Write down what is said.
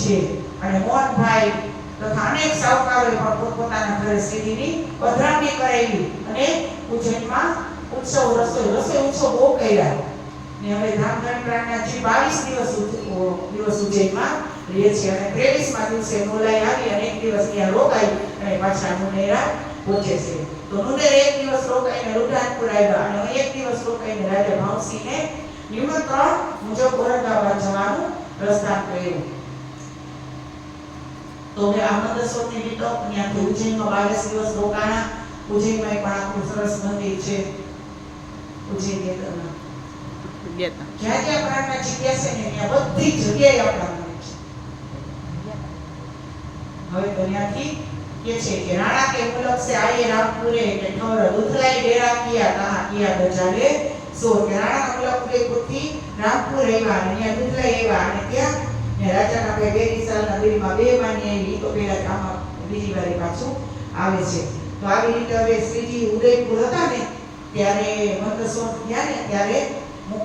છે અને મોહનભાઈ તથા અનેક સાહુકારોએ પણ પોતપોતાના ઘરે શ્રીજીની પધરામણી કરાવી અને ઉજ્જૈનમાં ઉત્સવ રસોઈ ઉત્સવ બહુ કર્યા ને હવે ધામધણી જે 22 દિવસ ઉજ્જૈનમાં રહે છે અને 23મા દિવસે મોલાઈ આવી અને એક દિવસ ત્યાં રોકાઈ અને પાછા મુનેરા પહોંચે છે. તો મુનેર એક દિવસ રોકાઈને રુદ્રાનપુર આવ્યા અને એક દિવસ રોકાઈને રાજા ભાવસિંહને નિમંત્રણ મુજબ ઔરંગાબાદ જવાનું પ્રસ્થાન કર્યું. તો હવે આ મંદસોરની વિગત ત્યાંથી ઉજ્જૈનમાં 22 દિવસ રોકાણા. ઉજ્જૈનમાં પણ આખું સરસ મંદિર છે ઉજ્જૈન કેન્દ્રમાં. જ્યાં જ્યાં પ્રાણના જગ્યા છે ને ત્યાં બધી જગ્યાએ આપણા મંદિર છે. હવે તો ત્યાંથી કે છે કે રાણા કે મુલક સે આયે રામપુરે કે ઠોર દુધલાઈ ડેરા કિયા તહા કિયા બજારે સો કે રાણા મુલક ઉદયપુરથી રામપુર આવ્યા અને ત્યાં દુધલાઈ આવ્યા અને ત્યાં ને રાજાના બે વિશાલના દેવીમાં બે માની આવી તો પેલા આમાં બીજી વારે પાછું આવે છે. તો આવી રીતે હવે શ્રીજી ઉદયપુર હતા ને ત્યારે મંદસોર ગયા ને ત્યારે